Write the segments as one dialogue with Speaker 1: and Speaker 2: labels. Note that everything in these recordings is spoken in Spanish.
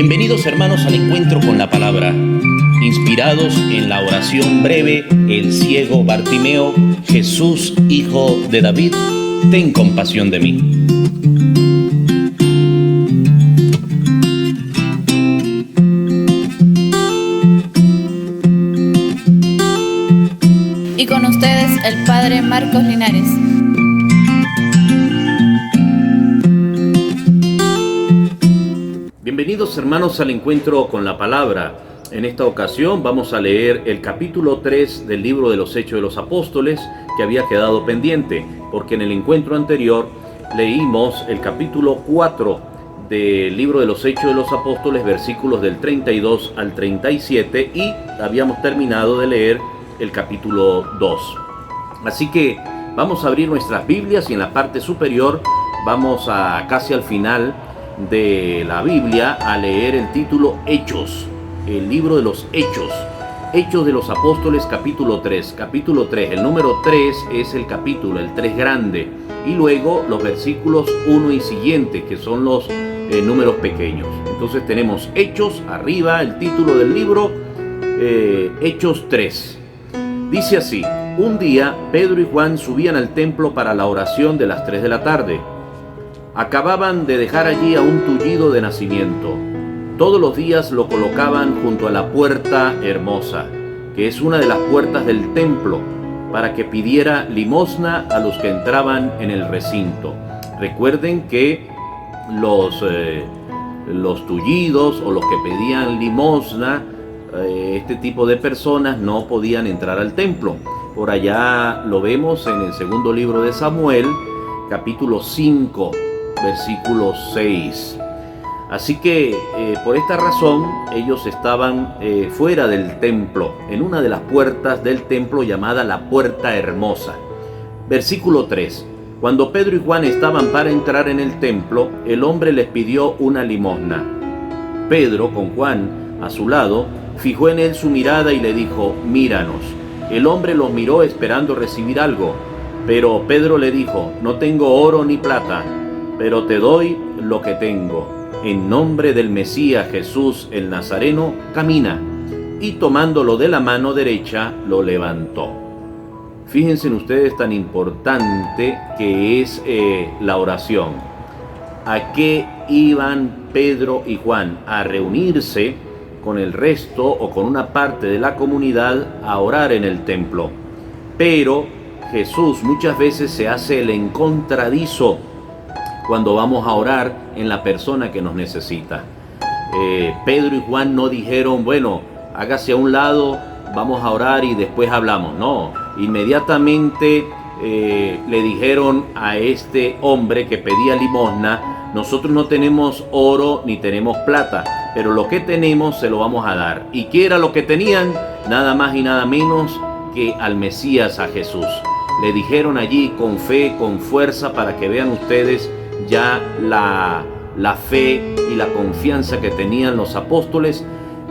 Speaker 1: Bienvenidos hermanos al encuentro con la palabra. Inspirados en la oración breve, el ciego Bartimeo: Jesús, hijo de David, ten compasión de mí.
Speaker 2: Y con ustedes el Padre Marcos Linares.
Speaker 1: Bienvenidos hermanos al encuentro con la palabra. En esta ocasión vamos a leer el capítulo 3 del libro de los Hechos de los Apóstoles, que había quedado pendiente, porque en el encuentro anterior leímos el capítulo 4 del libro de los Hechos de los Apóstoles, versículos del 32 al 37, y habíamos terminado de leer el capítulo 2. Así que vamos a abrir nuestras Biblias y en la parte superior vamos a casi al final de la Biblia a leer el título Hechos, el libro de los Hechos, Hechos de los Apóstoles, capítulo 3. Capítulo 3, el número 3 es el capítulo, el 3 grande, y luego los versículos 1 y siguiente, que son los números pequeños. Entonces tenemos Hechos, arriba el título del libro, Hechos 3. Dice así: un día Pedro y Juan subían al templo para la oración de las 3 de la tarde. Acababan de dejar allí a un tullido de nacimiento. Todos los días lo colocaban junto a la puerta hermosa, que es una de las puertas del templo, para que pidiera limosna a los que entraban en el recinto. Recuerden que los tullidos o los que pedían limosna, este tipo de personas no podían entrar al templo. Por allá lo vemos en el segundo libro de Samuel, capítulo 5, versículo 6. Así que por esta razón ellos estaban fuera del templo, en una de las puertas del templo llamada la Puerta Hermosa. Versículo 3. Cuando Pedro y Juan estaban para entrar en el templo, el hombre les pidió una limosna. Pedro, con Juan a su lado, fijó en él su mirada y le dijo: míranos. El hombre los miró esperando recibir algo, pero Pedro le dijo: no tengo oro ni plata, pero te doy lo que tengo. En nombre del Mesías Jesús el Nazareno, camina. Y tomándolo de la mano derecha, lo levantó. Fíjense en ustedes tan importante que es la oración. ¿A qué iban Pedro y Juan? A reunirse con el resto o con una parte de la comunidad a orar en el templo. Pero Jesús muchas veces se hace el encontradizo cuando vamos a orar en la persona que nos necesita. Pedro y Juan no dijeron: bueno, hágase a un lado, vamos a orar y después hablamos. No, inmediatamente le dijeron a este hombre que pedía limosna: nosotros no tenemos oro ni tenemos plata, pero lo que tenemos se lo vamos a dar. ¿Y qué era lo que tenían? Nada más y nada menos que al Mesías, a Jesús. Le dijeron allí con fe, con fuerza, para que vean ustedes ya la fe y la confianza que tenían los apóstoles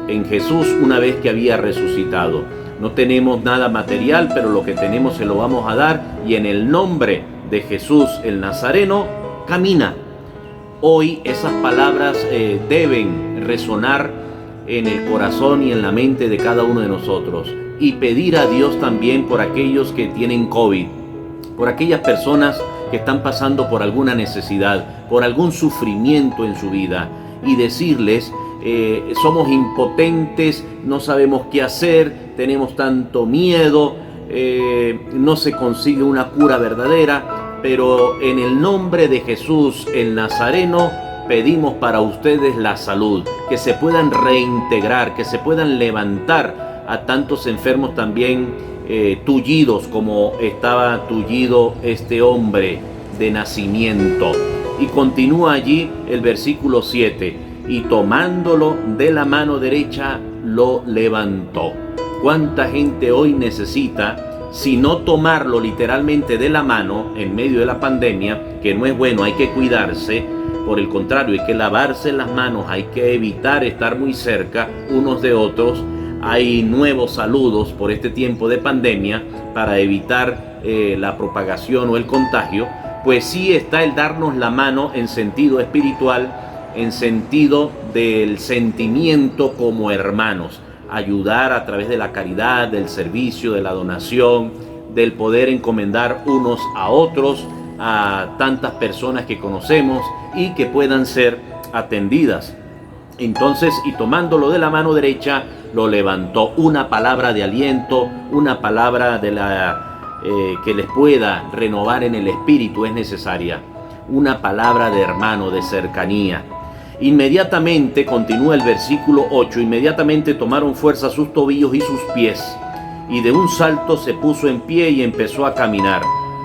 Speaker 1: en Jesús una vez que había resucitado. No tenemos nada material, pero lo que tenemos se lo vamos a dar, y en el nombre de Jesús el Nazareno, camina. Hoy esas palabras deben resonar en el corazón y en la mente de cada uno de nosotros, y pedir a Dios también por aquellos que tienen COVID, por aquellas personas que están pasando por alguna necesidad, por algún sufrimiento en su vida, y decirles: somos impotentes, no sabemos qué hacer, tenemos tanto miedo, no se consigue una cura verdadera, pero en el nombre de Jesús el Nazareno pedimos para ustedes la salud, que se puedan reintegrar, que se puedan levantar a tantos enfermos también tullidos como estaba tullido este hombre de nacimiento. Y continúa allí el versículo 7: y tomándolo de la mano derecha, lo levantó. ¿Cuánta gente hoy necesita, si no tomarlo literalmente de la mano en medio de la pandemia, que no es bueno, hay que cuidarse? Por el contrario, hay que lavarse las manos, hay que evitar estar muy cerca unos de otros. Hay nuevos saludos por este tiempo de pandemia para evitar la propagación o el contagio. Pues sí está el darnos la mano en sentido espiritual en sentido del sentimiento como hermanos, ayudar a través de la caridad, del servicio, de la donación, del poder encomendar unos a otros a tantas personas que conocemos y que puedan ser atendidas. Entonces, y tomándolo de la mano derecha, lo levantó. Una palabra de aliento, una palabra que les pueda renovar en el espíritu es necesaria. Una palabra de hermano, de cercanía. Inmediatamente, continúa el versículo 8, inmediatamente tomaron fuerza sus tobillos y sus pies, y de un salto se puso en pie y empezó a caminar.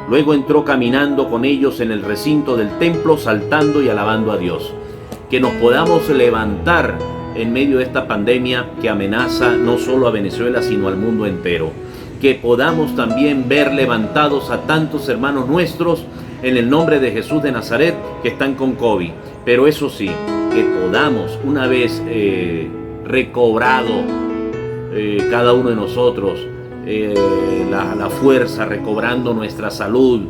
Speaker 1: Luego entró caminando con ellos en el recinto del templo, saltando y alabando a Dios. Que nos podamos levantar en medio de esta pandemia que amenaza no solo a Venezuela, sino al mundo entero. Que podamos también ver levantados a tantos hermanos nuestros en el nombre de Jesús de Nazaret que están con COVID. Pero eso sí, que podamos, una vez recobrado cada uno de nosotros la fuerza, recobrando nuestra salud,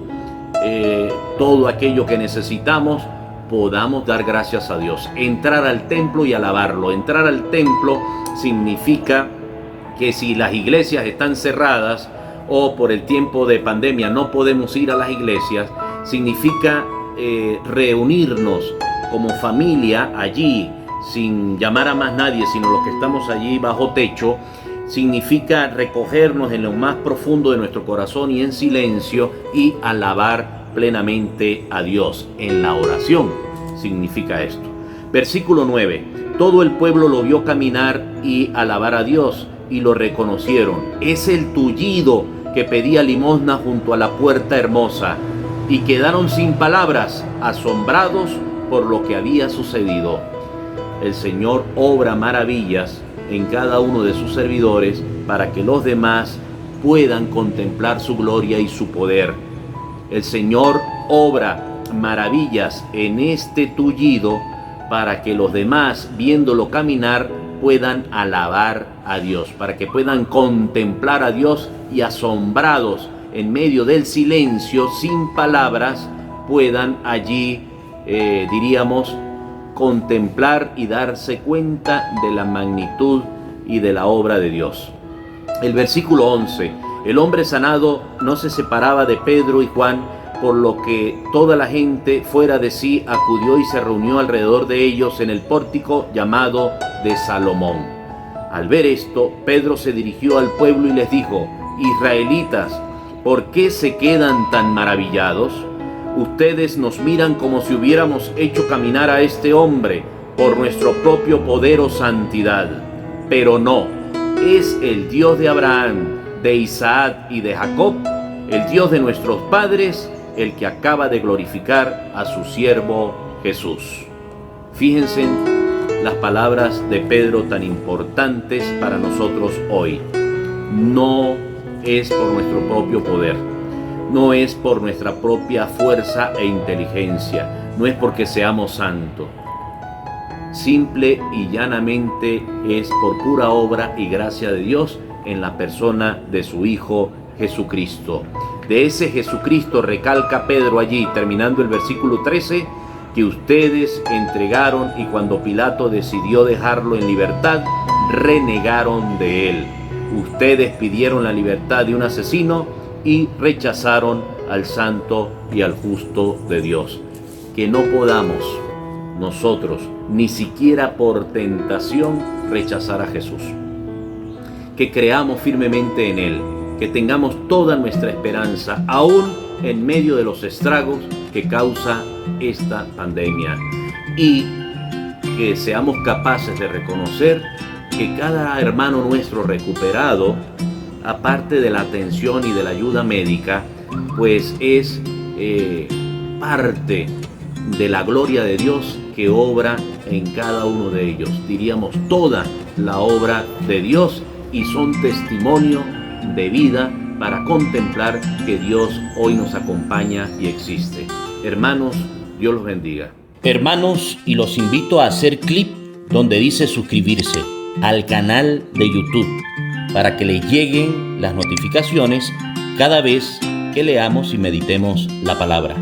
Speaker 1: todo aquello que necesitamos, podamos dar gracias a Dios, entrar al templo y alabarlo. Entrar al templo significa que si las iglesias están cerradas o por el tiempo de pandemia no podemos ir a las iglesias, significa reunirnos como familia allí, sin llamar a más nadie, sino los que estamos allí bajo techo. Significa recogernos en lo más profundo de nuestro corazón y en silencio y alabar plenamente a Dios en la oración. Significa esto. Versículo 9. Todo el pueblo lo vio caminar y alabar a Dios y lo reconocieron. Es el tullido que pedía limosna junto a la puerta hermosa, y quedaron sin palabras, asombrados por lo que había sucedido. El Señor obra maravillas en cada uno de sus servidores para que los demás puedan contemplar su gloria y su poder. El Señor obra maravillas en este tullido para que los demás, viéndolo caminar, puedan alabar a Dios, para que puedan contemplar a Dios y, asombrados en medio del silencio, sin palabras, puedan allí, diríamos, contemplar y darse cuenta de la magnitud y de la obra de Dios. El versículo 11. El hombre sanado no se separaba de Pedro y Juan, por lo que toda la gente fuera de sí acudió y se reunió alrededor de ellos en el pórtico llamado de Salomón. Al ver esto, Pedro se dirigió al pueblo y les dijo: Israelitas, ¿por qué se quedan tan maravillados? Ustedes nos miran como si hubiéramos hecho caminar a este hombre por nuestro propio poder o santidad. Pero no, es el Dios de Abraham, de Isaac y de Jacob, el Dios de nuestros padres, el que acaba de glorificar a su siervo Jesús. Fíjense en las palabras de Pedro tan importantes para nosotros hoy. No es por nuestro propio poder, no es por nuestra propia fuerza e inteligencia, no es porque seamos santos. Simple y llanamente es por pura obra y gracia de Dios en la persona de su Hijo Jesucristo. De ese Jesucristo recalca Pedro allí, terminando el versículo 13, que ustedes entregaron y cuando Pilato decidió dejarlo en libertad, renegaron de él. Ustedes pidieron la libertad de un asesino y rechazaron al santo y al justo de Dios. Que no podamos nosotros, ni siquiera por tentación, rechazar a Jesús. Que creamos firmemente en Él, que tengamos toda nuestra esperanza, aún en medio de los estragos que causa esta pandemia, y que seamos capaces de reconocer que cada hermano nuestro recuperado, aparte de la atención y de la ayuda médica, pues es parte de la gloria de Dios que obra en cada uno de ellos. Diríamos toda la obra de Dios, y son testimonio de vida para contemplar que Dios hoy nos acompaña y existe. Hermanos, Dios los bendiga. Hermanos, y los invito a hacer clic donde dice suscribirse al canal de YouTube para que les lleguen las notificaciones cada vez que leamos y meditemos la palabra.